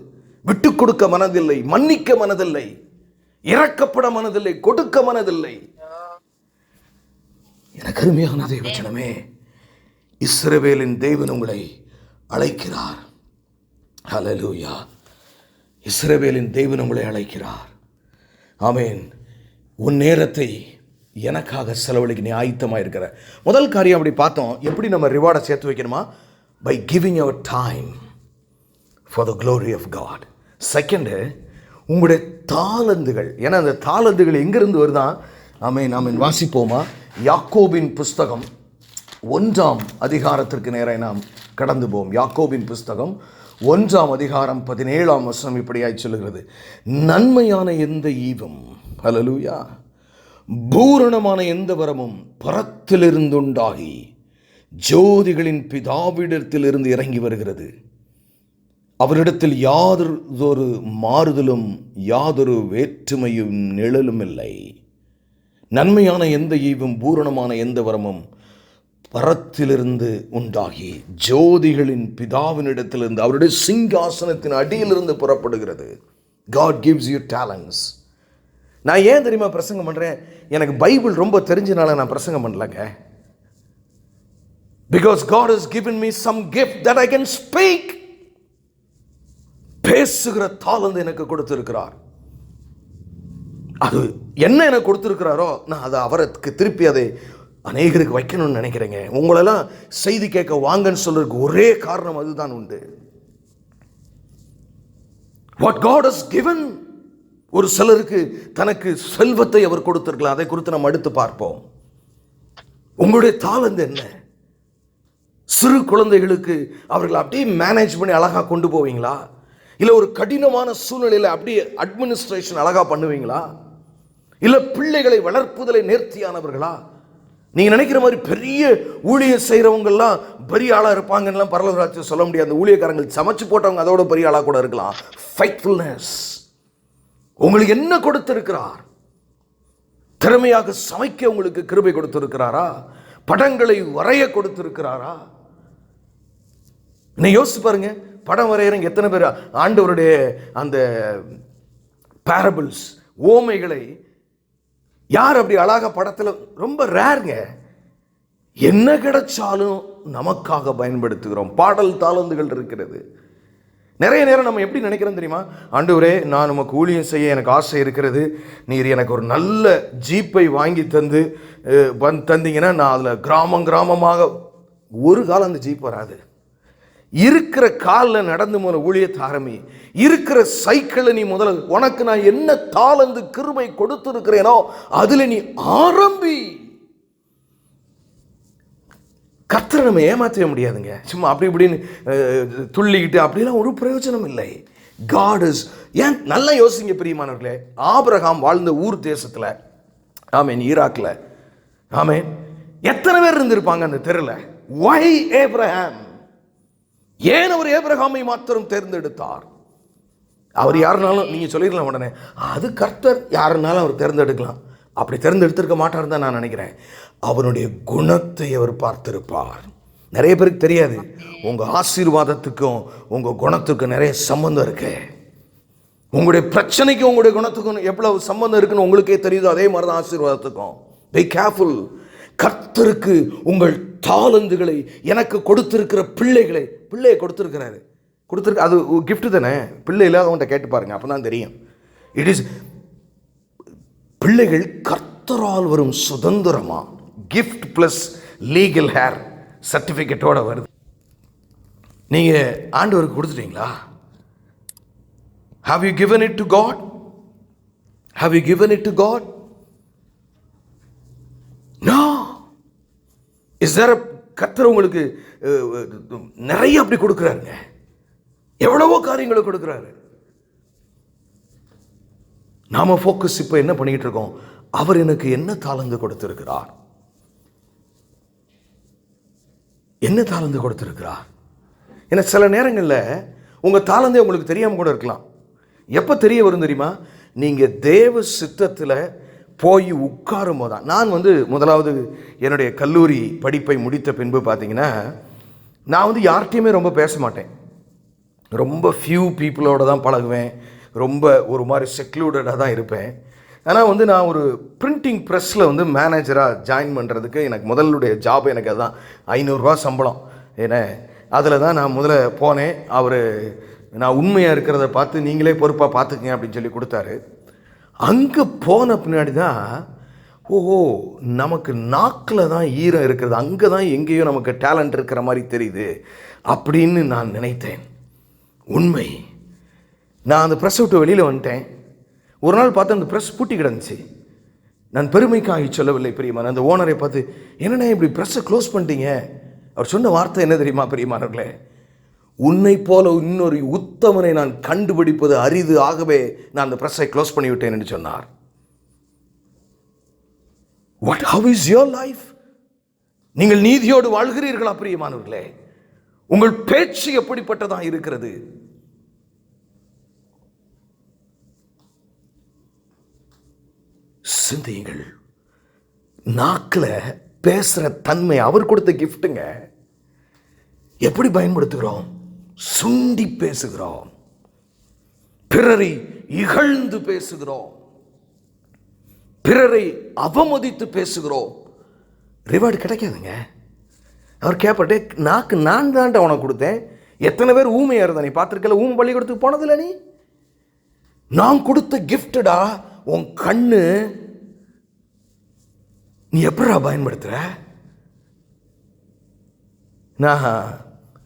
A: விட்டுக் கொடுக்க மனதில்லை, மன்னிக்க மனதில்லை, இறக்கப்பட மனதில்லை, கொடுக்க மனதில்லை. எனக்கு அருமையான தேவஜனமே, இஸ்ரவேலின் தேவன் உங்களை அழைக்கிறார். ஹல்லேலூயா. இஸ்ரவேலின் தேவன் உங்களை அழைக்கிறார். ஆமேன், உன் நேரத்தை எனக்காக செலவழிக்க நீ ஆயத்தமாக இருக்கிற. முதல் காரியம் அப்படி பார்த்தோம், எப்படி நம்ம ரிவார்டை சேர்த்து வைக்கணுமா? By giving your time for the glory of God. Second, உங்களுடைய தாளந்துகள். ஏன்னா அந்த தாளந்துகள் எங்கிருந்து வருதான்? ஆமேன் வாசிப்போமா? யாக்கோபின் புஸ்தகம் 1ஆம் அதிகாரத்திற்கு நேராக நாம் கடந்து போவோம். யாக்கோபின் புஸ்தகம் 1ஆம் அதிகாரம் 17ஆம் வசனம் இப்படியாய் சொல்லுகிறது, நன்மையான எந்த ஈவும், ஹல்லேலூயா, பூரணமான எந்த வரமும் பரத்திலிருந்துண்டாகி ஜோதிகளின் பிதாவிடத்திலிருந்து இறங்கி வருகிறது. அவரிடத்தில் யாதொரு மாறுதலும் யாதொரு வேற்றுமையும் நிழலும் இல்லை. நன்மையான எந்த ஈவும் பூரணமான எந்த வரமும் பரத்திலிருந்து உண்டாகி ஜோதிகளின் பிதாவினிடத்திலிருந்து, அவருடைய சிங்காசனத்தின் அடியிலிருந்து புறப்படுகிறது. God gives you talents. நான் ஏன் தெரியுமா பிரசங்கம் பண்ணுறேன்? எனக்கு பைபிள் ரொம்ப தெரிஞ்சனால நான் பிரசங்கம் பண்ணலங்க. Because God has given me some gift that I can speak. பேசுகிற தாளந்து எனக்கு கொடுத்திருக்கிறார். அது என்ன எனக்கு கொடுத்திருக்கிறாரோ நான் அதை அவருக்கு திருப்பி அதை அநேகருக்கு வைக்கணும்னு நினைக்கிறேங்க. உங்களெல்லாம் செய்தி கேட்க வாங்கன்னு சொல்றதுக்கு ஒரே காரணம் அதுதான் உண்டு. What God has given. ஒரு சிலருக்கு தனக்கு செல்வத்தை அவர் கொடுத்திருக்கலாம், அதை குறித்து நம்ம அடுத்து பார்ப்போம். உங்களுடைய தாளந்து என்ன? சிறு குழந்தைகளுக்கு அவர்கள் அப்படியே மேனேஜ் பண்ணி அழகா கொண்டு போவீங்களா? இல்லை ஒரு கடினமான சூழ்நிலையில் அப்படியே அட்மினிஸ்ட்ரேஷன் அழகா பண்ணுவீங்களா? இல்லை பிள்ளைகளை வளர்ப்புதலை நேர்த்தியானவர்களா? நீங்கள் நினைக்கிற மாதிரி பெரிய ஊழியர் செய்கிறவங்கெல்லாம் பெரிய ஆளாக இருப்பாங்கலாம் பரலோகராஜ்யம் சொல்ல முடியாது. அந்த ஊழியக்காரங்கள் சமைச்சு போட்டவங்க அதோட பெரிய ஆளாக கூட இருக்கலாம். ஃபைட்ஃபுல்னஸ். உங்களுக்கு என்ன கொடுத்திருக்கிறார்? திறமையாக சமைக்க உங்களுக்கு கிருபை கொடுத்திருக்கிறாரா? படங்களை வரைய கொடுத்திருக்கிறாரா? நீ யோசிச்சு பாருங்க, படம் வரைகிறவங்க எத்தனை பேர் ஆண்டவருடைய அந்த பேரபிள்ஸ், ஓமைகளை யார் அப்படி அழகா படத்தில் ரொம்ப ரேருங்க. என்ன கிடைச்சாலும் நமக்காக பயன்படுத்துகிறோம். பாடல் தாளந்துகள் இருக்கிறது. நிறைய நேரம் நம்ம எப்படி நினைக்கிறோம் தெரியுமா? ஆண்டவரே, நான் உமக்கு ஊழியம் செய்ய எனக்கு ஆசை இருக்கிறது, நீர் எனக்கு ஒரு நல்ல ஜீப்பை வாங்கி தந்தீங்கன்னா நான் அதில் கிராமமாக. ஒரு காலம் அந்த ஜீப் வராது. இருக்கிற காலில் நடந்து முதல்ல ஊழியத்தை ஆரம்பி. இருக்கிற சைக்கிளை நீ முதல்ல, உனக்கு நான் என்ன தாளந்து கிருபை கொடுத்திருக்கிறேனோ அதில் நீ ஆரம்பி. கர்த்தரை நம்ம ஏமாற்றவே முடியாதுங்க. சும்மா அப்படி இப்படின்னு துள்ளிக்கிட்டு அப்படிலாம் ஒரு பிரயோஜனம் இல்லை. God is, ஏன் நல்லா யோசிங்க பிரியமானவர்களே. ஆபிரகாம் வாழ்ந்த ஊர் தேசத்தில், ஆமேன், ஈராக்கில், ஆமேன், எத்தனை பேர் இருந்திருப்பாங்க அந்த தெருவில்? Why Abraham? ஏன் அவர் ஏப்ரகாமை மாத்திரம் தேர்ந்தெடுத்தார்? அவர் யாருனாலும் நீங்கள் சொல்லிடலாம் உடனே, அது கர்த்தர் யாருனாலும் அவர் தேர்ந்தெடுக்கலாம். அப்படி தேர்ந்தெடுத்திருக்க மாட்டார் தான் நான் நினைக்கிறேன். அவனுடைய குணத்தை அவர் பார்த்திருப்பார். நிறைய பேருக்கு தெரியாது, உங்கள் ஆசீர்வாதத்துக்கும் உங்கள் குணத்துக்கும் நிறைய சம்பந்தம் இருக்கு. உங்களுடைய பிரச்சனைக்கும் உங்களுடைய குணத்துக்கும் எவ்வளவு சம்பந்தம் இருக்குன்னு உங்களுக்கே தெரியுதோ, அதே மாதிரி தான் ஆசீர்வாதத்துக்கும். Be careful. கர்த்தருக்கு உங்கள் தாளந்துகளை, எனக்கு கொடுத்திருக்கிற பிள்ளையை கொடுத்திருக்கிறாரு. அது கிஃப்ட் தானே. பிள்ளை இல்லாதவன்ட்ட கேட்டு பாருங்க, அப்போ தான் தெரியும். இட் இஸ், பிள்ளைகள் கர்த்தரால் வரும் சுதந்திரமா. கிஃப்ட் பிளஸ் லீகல் ஹேர் சர்டிஃபிகேட்டோட வருது. நீங்கள் ஆண்டவருக்கு கொடுத்துட்டீங்களா? Have you given it to God? Have you given it to God? No. Is there a, கர்த்தர் உங்களுக்கு நிறைய அப்படி கொடுக்குறாருங்க. எவ்வளவோ காரியங்களை கொடுக்குறாரு. நாம ஃபோக்கஸ் இப்போ என்ன பண்ணிக்கிட்டு இருக்கோம்? அவர் எனக்கு என்ன தாளந்து கொடுத்திருக்கிறார்? என்ன தாளந்து கொடுத்திருக்கிறார்? ஏன்னா சில நேரங்களில் உங்கள் தாளந்தே உங்களுக்கு தெரியாமல் கூட இருக்கலாம். எப்போ தெரிய வரும் தெரியுமா? நீங்கள் தேவ சித்தத்தில் போய் உட்காரும் போதான். நான் முதலாவது என்னுடைய கல்லூரி படிப்பை முடித்த பின்பு பார்த்தீங்கன்னா, நான் யார்கிட்டையுமே ரொம்ப பேச மாட்டேன். ரொம்ப ஃபியூ பீப்புளோட தான் பழகுவேன். ரொம்ப ஒரு மாதிரி செக்லூடடாக தான் இருப்பேன். ஆனால் நான் ஒரு பிரிண்டிங் ப்ரெஸ்ஸில் மேனேஜராக ஜாயின் பண்ணுறதுக்கு எனக்கு முதலுடைய ஜாப் எனக்கு அதுதான். 500 ரூபா சம்பளம். ஏன்னா அதில் தான் நான் முதல்ல போனேன். அவர் நான் உண்மையாக இருக்கிறத பார்த்து நீங்களே பொறுப்பாக பார்த்துக்குங்க அப்படின்னு சொல்லி கொடுத்தாரு. அங்கே போன பின்னாடி தான் ஓஹோ நமக்கு நாக்கில் தான் ஈரம் இருக்கிறது, அங்கே தான் எங்கேயோ நமக்கு டேலண்ட் இருக்கிற மாதிரி தெரியுது அப்படின்னு நான் நினைத்தேன். உண்மை. நான் அந்த ப்ரெஸ் விட்டு வெளியில் வந்துட்டேன். ஒரு நாள் பார்த்து அந்த ப்ரெஸ் பூட்டி கிடந்துச்சு. நான் பெருமைக்காக சொல்லவில்லை பிரியமான. அந்த ஓனரை பார்த்து, என்னண்ணே இப்படி ப்ரெஸ்ஸை க்ளோஸ் பண்ணிட்டீங்க? அவர் சொன்ன வார்த்தை என்ன தெரியுமா பிரியமானவர்களே? உன்னை போல இன்னொரு உத்தமனை நான் கண்டுபிடிப்பது அரிது, ஆகவே நான் அந்த ப்ரெஸ்ஸை க்ளோஸ் பண்ணிவிட்டேன் என்று சொன்னார். What? How is your life? நீங்கள் நீதியோடு வாழ்கிறீர்களா பிரியமானவர்களே? உங்கள் பேச்சு எப்படிப்பட்டதாக இருக்கிறது? சிந்தியுங்கள். நாக்கில் பேசுற தன்மை அவர் கொடுத்த கிஃப்ட்டுங்க. எப்படி பயன்படுத்துகிறோம்? சுண்டி பேசுகிறோம், பிறரை இகழ்ந்து பேசுகிறோம், பிறரை அவமதித்து பேசுகிறோம். ரிவார்டு கிடைக்காதுங்க. அவர் கேட்பட்டே, நாக்கு நான் தான்டா உனக்கு கொடுத்தேன். எத்தனை பேர் ஊமையா இருந்தா நீ பார்த்துருக்கல? ஊமை பள்ளிக்கூடத்துக்கு போனதில்ல நீ? நான் கொடுத்த கிஃப்டடா உன் கண்ணு. நீ எப்படா பயன்படுத்துற? நான்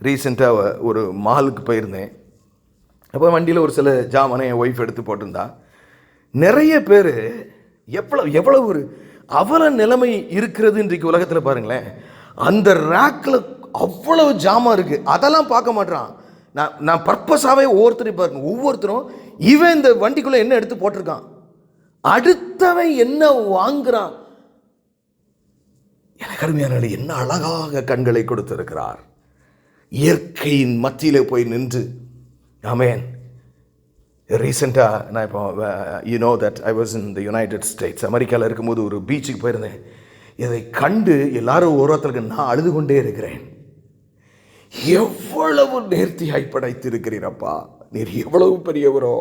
A: ரீசெண்டாக ஒரு மாலுக்கு போயிருந்தேன். அப்போ வண்டியில் ஒரு சில ஜாமானை என் ஒய்ஃப் எடுத்து போட்டிருந்தா. நிறைய பேர் எவ்வளவு ஒரு அவல நிலைமை இருக்கிறது இன்றைக்கு உலகத்தில் பாருங்களேன். அந்த ரேக்கில் அவ்வளவு ஜாமான் இருக்குது, அதெல்லாம் பார்க்க மாட்டான். நான் பர்பஸாகவே ஒவ்வொருத்தரையும் பாருங்க, ஒவ்வொருத்தரும் இவன் இந்த வண்டிக்குள்ளே என்ன எடுத்து போட்டிருக்கான், அடுத்தவன் என்ன வாங்குறான். எனக்கு அருமையான என்ன அழகாக கண்களை கொடுத்திருக்கிறார். இயற்கையின் மத்தியிலே போய் நின்று. ஆமேன். ரீசெண்டாக நான் இப்போ that I was in the United states, அமெரிக்காவில் இருக்கும்போது ஒரு பீச்சுக்கு போயிருந்தேன். இதை கண்டு எல்லாரும் ஓரத்துக்கு நான் அழுது கொண்டே இருக்கிறேன். எவ்வளவு நேர்த்தியாய் படைத்திருக்கிறீரப்பா, நீர் எவ்வளவு பெரியவரோ,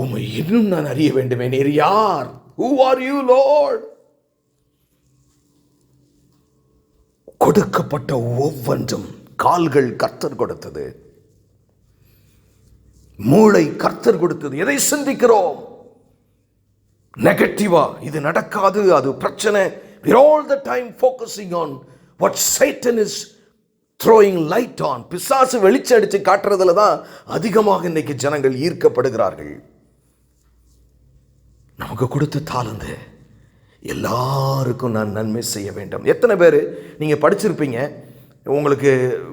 A: உம்மை இன்னும் நான் அறிய வேண்டுமே. நீர் யார்? Who are you, Lord? கொடுக்கப்பட்ட ஒவ்வொன்றும், கால்கள் கர்த்தர் கொடுத்தது, மூளை கர்த்தர் கொடுத்தது. எதை சிந்திக்கிறோம்? நெகட்டிவா, இது நடக்காது, அது பிரச்சனை. We're all the time focusing on what Satan is throwing light on. பிசாசு வெளிச்சடிச்சு காட்டுறதுல தான் அதிகமாக இன்னைக்கு ஜனங்கள் ஈர்க்கப்படுகிறார்கள். நமக்கு கொடுத்த தாளந்து எல்லாருக்கும் நான் நன்மை செய்ய வேண்டும். எத்தனை பேர் நீங்கள் படிச்சிருப்பீங்க, உங்களுக்கு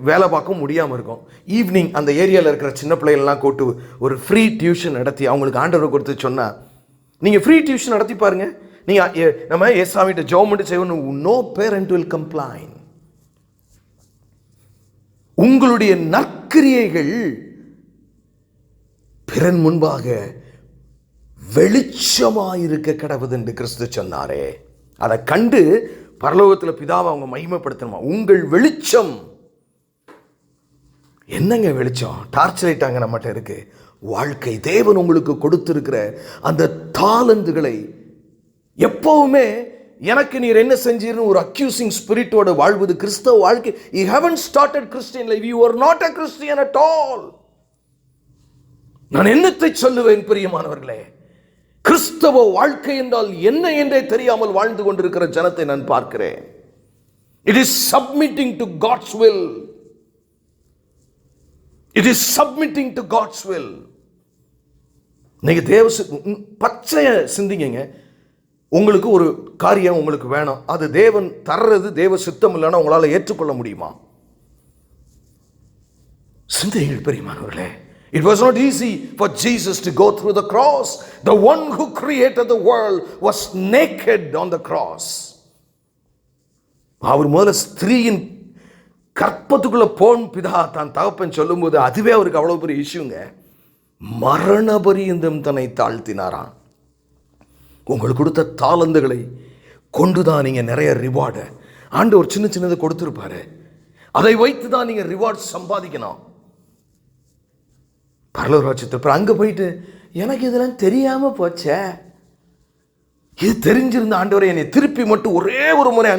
A: வேலை பார்க்க முடியாமல் இருக்கும். ஈவினிங் அந்த ஏரியாவில் இருக்கிற சின்ன பிள்ளைகள்லாம் கூட்டு ஒரு ஃப்ரீ டியூஷன் நடத்தி அவங்களுக்கு ஆண்டவர் கொடுத்து சொன்னால், நீங்கள் ஃப்ரீ டியூஷன் நடத்தி பாருங்க. நீங்கள் நம்ம ஏசாமிட்ட ஜெபம் செய்யணும். No parent will complain. உங்களுடைய நற்கிரியைகள் பிறன் முன்பாக வெளிச்சமாயிருக்க கடவுது என்று கிறிஸ்து சொன்னாரே. அதை கண்டு பரலோகத்தில் பிதாவை அவங்க மகிமைப்படுத்தணுமா? உங்கள் வெளிச்சம் என்னங்க வெளிச்சம்? டார்ச் லைட் அங்கே நம்மகிட்ட இருக்கு. வாழ்க்கை தேவன் உங்களுக்கு கொடுத்திருக்கிற அந்த தாளந்துகளை எப்பவுமே எனக்கு நீர் என்ன செஞ்சீர்னு ஒரு அக்யூசிங் ஸ்பிரிட்டோட வாழ்வது கிறிஸ்தவ வாழ்க்கை. You haven't started Christian life. You are not a Christian at all. நான் என்னத்தை சொல்லுவேன் பிரியமானவர்களே? கிறிஸ்தவ வாழ்க்கை என்றால் என்ன என்றே தெரியாமல் வாழ்ந்து கொண்டிருக்கிற ஜனத்தை நான் பார்க்கிறேன். It is submitting to God's will. It is submitting to God's will. நீங்க பச்சைய சிந்திங்க. உங்களுக்கு ஒரு காரியம் உங்களுக்கு வேணும், அது தேவன் தர்றது தேவ சித்தம் இல்லைன்னா உங்களால் ஏற்றுக்கொள்ள முடியுமா? சிந்தைகள் பெரியமானவர்களே. It was not easy for Jesus to go through the cross. The one who created the world was naked on the cross. அவர் முதல்ல ஸ்திரீயின் கற்பத்துக்குள்ள போன் பிதா தான் தகப்பன் சொல்லும்போது அதுவே அவருக்கு அவ்வளவு பெரிய இஷ்யூங்க. மரண பரியந்தம் தன்னை தாழ்த்தினாராம். உங்களுக்கு கொடுத்த தாளந்துகளை கொண்டுதான் நீங்க நிறைய ரிவார்டு ஆண்டவர் சின்ன சின்னதை கொடுத்திருப்பாரு. அதை வைத்து தான் நீங்க ரிவார்ட் சம்பாதிக்கணும். பரலோக ராஜ்யத்தில் அங்கே போயிட்டு எனக்கு இதெல்லாம் தெரியாமல் போச்சே, இது தெரிஞ்சிருந்த ஆண்டவரை என்னை திருப்பி மட்டும் ஒரே ஒரு முறை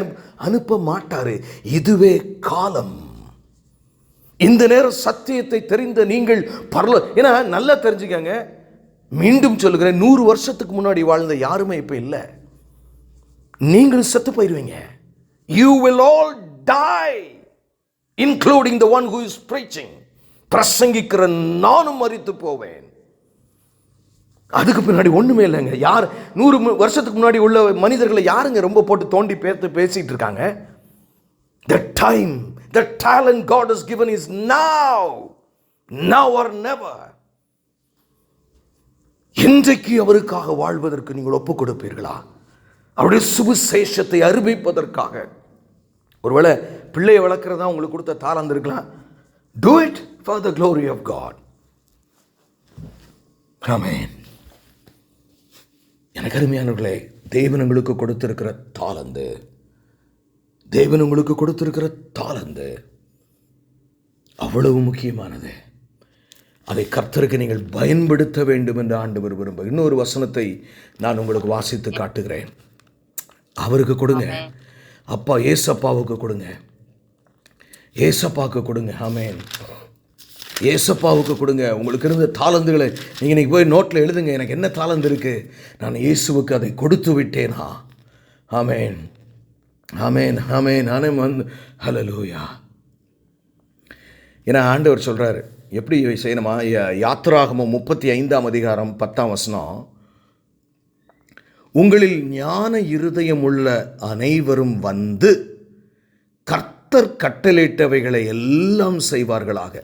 A: அனுப்ப மாட்டாரு. இதுவே காலம். இந்த நேரம் சத்தியத்தை தெரிந்த நீங்கள் ஏன்னா நல்லா தெரிஞ்சுக்கங்க, மீண்டும் சொல்லுகிறேன், 100 வருஷத்துக்கு முன்னாடி வாழ்ந்த யாருமே இப்ப இல்லை. நீங்கள் செத்து போயிருவீங்க. You will all die, including the one who is preaching. பிரசங்கிக்கிற நானும் மரித்து போவேன். அதுக்கு பின்னாடி ஒண்ணுமே இல்லைங்க. யார் 100 வருஷத்துக்கு முன்னாடி உள்ள மனிதர்களை யாருங்க ரொம்ப போட்டு தோண்டி பேசிட்டு இருக்காங்க? The time, the talent God has given is now or never. இன்றைக்கு அவருக்காக வாழ்வதற்கு நீங்கள் ஒப்புக் கொடுப்பீர்களா? அவருடைய சுவிசேஷத்தை அறிவிப்பதற்காக. ஒருவேளை பிள்ளையை வளர்க்கிறதா உங்களுக்கு கொடுத்த தாளந்து இருக்கலாம். Do it for the glory of God. ஆமென். எனக்கு அருமையானவர்களே, தேவன் உங்களுக்கு கொடுத்திருக்கிற தாளந்து, தேவன் உங்களுக்கு கொடுத்திருக்கிற தாளந்து அவ்வளவு முக்கியமானது. அதை கர்த்தருக்கு நீங்கள் பயன்படுத்த வேண்டும் என்று ஆண்டவர் விரும்ப. இன்னொரு வசனத்தை நான் உங்களுக்கு வாசித்து காட்டுகிறேன். அவருக்கு கொடுங்க. அப்பா ஏசப்பாவுக்கு கொடுங்க. ஏசப்பாவுக்கு கொடுங்க. ஆமென். ஏசப்பாவுக்கு கொடுங்க. உங்களுக்கு இருந்த தாளந்துகளை நீங்கள் இன்னைக்கு போய் நோட்டில் எழுதுங்க. எனக்கு என்ன தாளந்து இருக்குது, நான் இயேசுவுக்கு அதை கொடுத்து விட்டேனா? ஆமென், ஆமென், ஆமென். நானே வந்து ஹல்லேலூயா. ஏன்னா ஆண்டவர் சொல்கிறார் எப்படி செய்யணுமா? யாத்திராகமம் 35ஆம் அதிகாரம் 10ஆம் வசனம், உங்களில் ஞான இருதயம் உள்ள அனைவரும் வந்து கர்த்தர் கட்டளையிட்டவைகளை எல்லாம் செய்வார்களாக.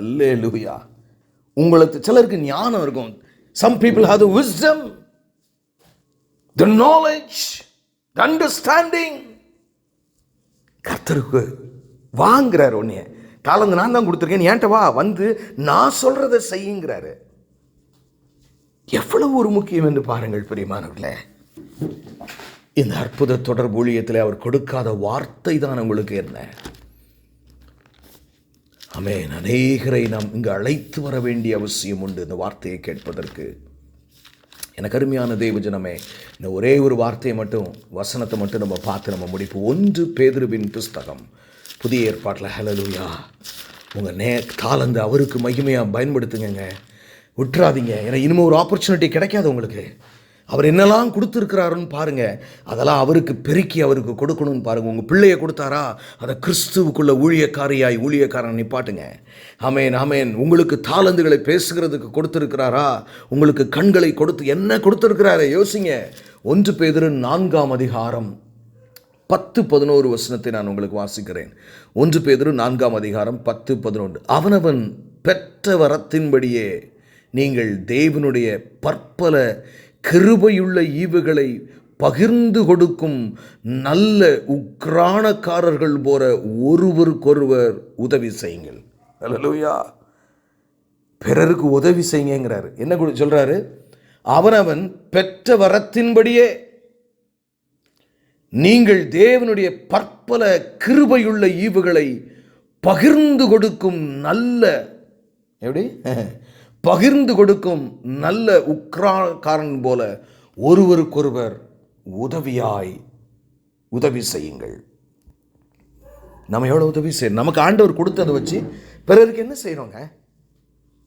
A: அல்லேலூயா. உங்களுக்கு சிலருக்கு ஞானம் இருக்கும். Some people have the wisdom, the knowledge, the understanding. கர்த்தருக்கு வாங்குறாரு. ஒன்னே தாளந்து நான் தான் கொடுத்துருக்கேன், ஏன்ட்ட வா, வந்து நான் சொல்றதை செய்யுங்கிறாரு. எவ்வளவு ஒரு முக்கியம் என்று பாருங்கள் பிரியமானவர்களே. இந்த அற்புத தொடர்பு ஊழியத்தில் அவர் கொடுக்காத வார்த்தை தான் உங்களுக்கு என்ன? ஆமென். அநேகரை நாம் இங்கு அழைத்து வர வேண்டிய அவசியம் உண்டு இந்த வார்த்தையை கேட்பதற்கு. எனக்கு அருமையான தேவஜனமே, இந்த ஒரே ஒரு வார்த்தையை மட்டும், வசனத்தை மட்டும் நம்ம பார்த்து நம்ம முடிப்போம். 1 பேதுருவின் புஸ்தகம், புதிய ஏற்பாட்டில். ஹல்லேலூயா. உங்கள் தாளந்து அவருக்கு மகிமையாக பயன்படுத்துங்க. விட்டுறாதீங்க. ஏன்னா இனிமேல் ஒரு ஆப்பர்ச்சுனிட்டி கிடைக்காது உங்களுக்கு. அவர் என்னெல்லாம் கொடுத்துருக்கிறாருன்னு பாருங்கள். அதெல்லாம் அவருக்கு பெருக்கி அவருக்கு கொடுக்கணும்னு பாருங்கள். உங்கள் பிள்ளையை கொடுத்தாரா, அதை கிறிஸ்துவுக்குள்ள ஊழியக்காரன் நிப்பாட்டுங்க. ஆமென், ஆமென். உங்களுக்கு தாளந்துகளை பேசுகிறதுக்கு கொடுத்துருக்கிறாரா, உங்களுக்கு கண்களை கொடுத்து என்ன கொடுத்துருக்கிறாரு யோசிங்க. 1 பேதுரு 4ஆம் அதிகாரம் 10-11 வசனத்தை நான் உங்களுக்கு வாசிக்கிறேன். 1 பேதுரு 4ஆம் அதிகாரம் 10-11. அவனவன் பெற்ற வரத்தின்படியே நீங்கள் தேவனுடைய பற்பல கிருபையுள்ள ஈவுகளை பகிர்ந்து கொடுக்கும் நல்ல உக்ரானக்காரர்கள் போல ஒருவருக்கொருவர் உதவி செய்யுங்கள். அல்லேலூயா. பிறருக்கு உதவி செய்யுங்கிறாரு. என்ன சொல்றாரு? அவனவன் பெற்ற வரத்தின்படியே நீங்கள் தேவனுடைய பற்பல கிருபையுள்ள ஈவுகளை பகிர்ந்து கொடுக்கும் நல்ல, எப்படி பகிர்ந்து கொடுக்கும் நல்ல உக்ரானக்காரன் போல ஒருவருக்கொருவர் உதவி செய்யுங்கள். நம்ம எவ்வளோ உதவி செய்யணும்? நமக்கு ஆண்டவர் கொடுத்ததை வச்சு பிறருக்கு என்ன செய்யறோங்க?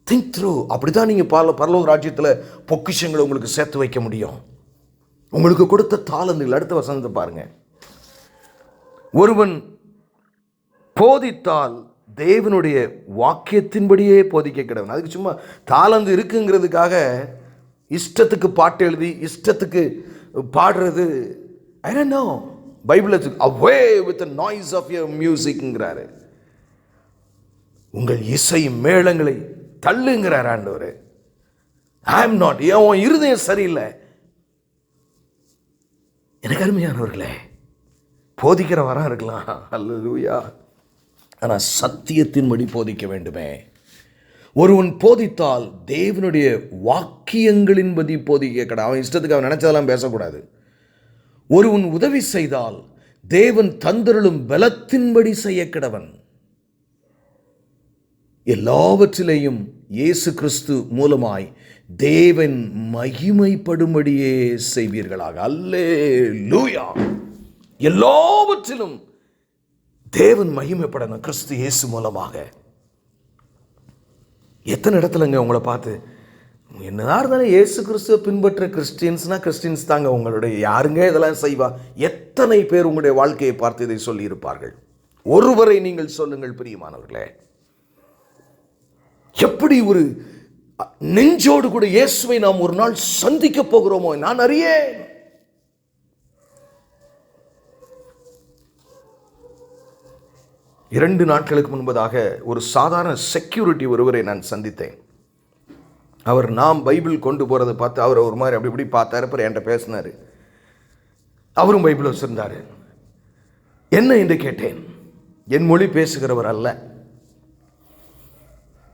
A: Think through. அப்படிதான் நீங்கள் பரலோக ராஜ்யத்தில் பொக்கிஷங்களை உங்களுக்கு சேர்த்து வைக்க முடியும். உங்களுக்கு கொடுத்த தாளந்துகள். அடுத்த வசனத்தை பாருங்க. ஒருவன் போதித்தால் தேவனுடைய வாக்கியத்தின்படியே போதிக்க கிடவன். அதுக்கு சும்மா தாளந்து இருக்குங்கிறதுக்காக இஷ்டத்துக்கு பாட்டு எழுதி இஷ்டத்துக்கு பாடுறது, I don't know. Bible away with the noise of your musicங்கிறாரு. உங்கள் இசை மேளங்களை தள்ளுங்கிறார் ஆண்டவர். I am not. உன் இருதயம் சரியில்லை. எனக்கு அருமையானவர்களே, போதிக்கிற வரம் இருக்கலாம். அல்லேலூயா. ஆனால் சத்தியத்தின்படி போதிக்க வேண்டுமே. ஒருவன் போதித்தால் தேவனுடைய வாக்கியங்களின்படி போதிக்க கடவுள். அவன் இஷ்டத்துக்கு அவன் நினைச்சதெல்லாம் பேசக்கூடாது. ஒருவன் உதவி செய்தால் தேவன் தந்தருளும் பலத்தின்படி செய்ய கிடவன். எல்லாவற்றிலேயும் இயேசு கிறிஸ்து மூலமாய் தேவன் மகிமைப்படும்படியே செய்வீர்களாக. அல்லேலூயா. எல்லாவற்றிலும் தேவன் மகிமைப்படணும் கிறிஸ்து இயேசு மூலமாக. எத்தனை இடத்துலங்க உங்களை பார்த்து என்னதான் இருந்தாலும் இயேசு கிறிஸ்துவை பின்பற்ற கிறிஸ்டின்ஸ் தாங்க. உங்களுடைய யாருங்க இதெல்லாம் செய்வா? எத்தனை பேர் உங்களுடைய வாழ்க்கையை பார்த்து இதை சொல்லி இருப்பார்கள்? ஒருவரை நீங்கள் சொல்லுங்கள் பிரியமானவர்களே. எப்படி ஒரு நெஞ்சோடு கூட இயேசுவை நாம் ஒரு நாள் சந்திக்க போகிறோமோ நான் அறியேன். இரண்டு நாட்களுக்கு முன்பதாக ஒரு சாதாரண செக்யூரிட்டி ஒருவரை நான் சந்தித்தேன். அவர் நாம் பைபிள் கொண்டு போகிறத பார்த்து அவர் ஒரு மாதிரி அப்படி இப்படி பார்த்தாரு. அப்புறம் என்கிட்ட பேசினார். அவரும் பைபிள் வச்சுருந்தார். என்ன என்று கேட்டேன். என் மொழி பேசுகிறவர் அல்ல.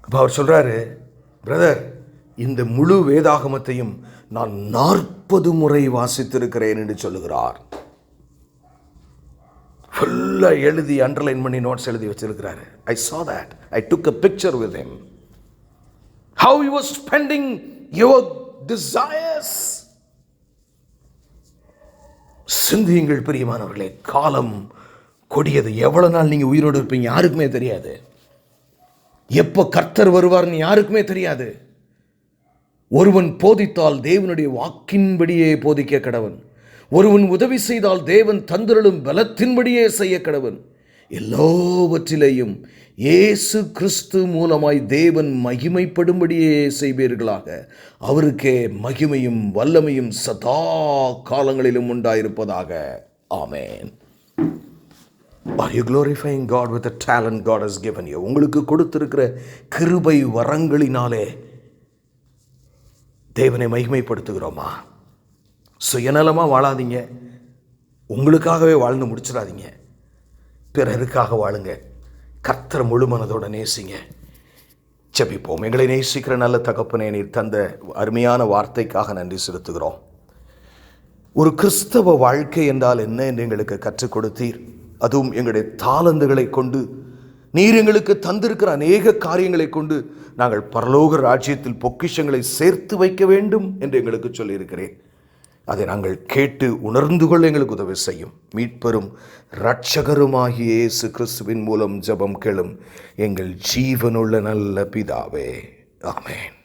A: அப்போ அவர் சொல்கிறாரு, பிரதர், இந்த முழு வேதாகமத்தையும் நான் 40 முறை வாசித்திருக்கிறேன் என்று சொல்லுகிறார். ஃபுல்லாக எழுதி அண்டர்லைன் பண்ணி நோட்ஸ் எழுதி வச்சிருக்கிறாரு. I saw that. I took a picture with him. How he was spending your desires. சிந்தியுங்கள் பிரியமானவர்களே, காலம் கொடியது. எவ்வளவு நாள் நீங்க உயிரோடு இருப்பீங்க யாருக்குமே தெரியாது. எப்போ கர்த்தர் வருவார்னு யாருக்குமே தெரியாது. ஒருவன் போதித்தால் தேவனுடைய வாக்கின்படியே போதிக்க கடவன். ஒருவன் உதவி செய்தால் தேவன் தந்திரலும் பலத்தின்படியே செய்ய கடவன். எல்லாவற்றிலேயும் இயேசு கிறிஸ்து மூலமாய் தேவன் மகிமைப்படும்படியே செய்வீர்களாக. அவருக்கே மகிமையும் வல்லமையும் சதா காலங்களிலும் உண்டாயிருப்பதாக. ஆமென். Are you glorifying God with the talent God has given you? உங்களுக்கு கொடுத்திருக்கிற கிருபை வரங்களினாலே தேவனை மகிமைப்படுத்துகிறோமா? சுயநலமாக வாழாதீங்க. உங்களுக்காகவே வாழ்ந்து முடிச்சிடாதீங்க. பிறருக்காக வாழுங்க. கர்த்தர் முழு மனதோட நேசிங்க. ஜெபிப்போம். எங்களை நேசிக்கிற நல்ல தகப்பனே, நீர் தந்த அருமையான வார்த்தைக்காக நன்றி செலுத்துகிறோம். ஒரு கிறிஸ்தவ வாழ்க்கை என்றால் என்ன என்று எங்களுக்கு கற்றுக் கொடுத்தீர். அதுவும் எங்களுடைய தாளந்துகளை கொண்டு நீர் எங்களுக்கு தந்திருக்கிற அநேக காரியங்களை கொண்டு நாங்கள் பரலோக ராஜ்யத்தில் பொக்கிஷங்களை சேர்த்து வைக்க வேண்டும் என்று எங்களுக்கு சொல்லியிருக்கிறேன். அதை நாங்கள் கேட்டு உணர்ந்து கொள்ள எங்களுக்கு உதவி செய்யும். மீட்பெரும் இரட்சகருமாகிய இயேசு கிறிஸ்துவின் மூலம் ஜெபம் கேளும் எங்கள் ஜீவனுள்ள நல்ல பிதாவே. ஆமென்.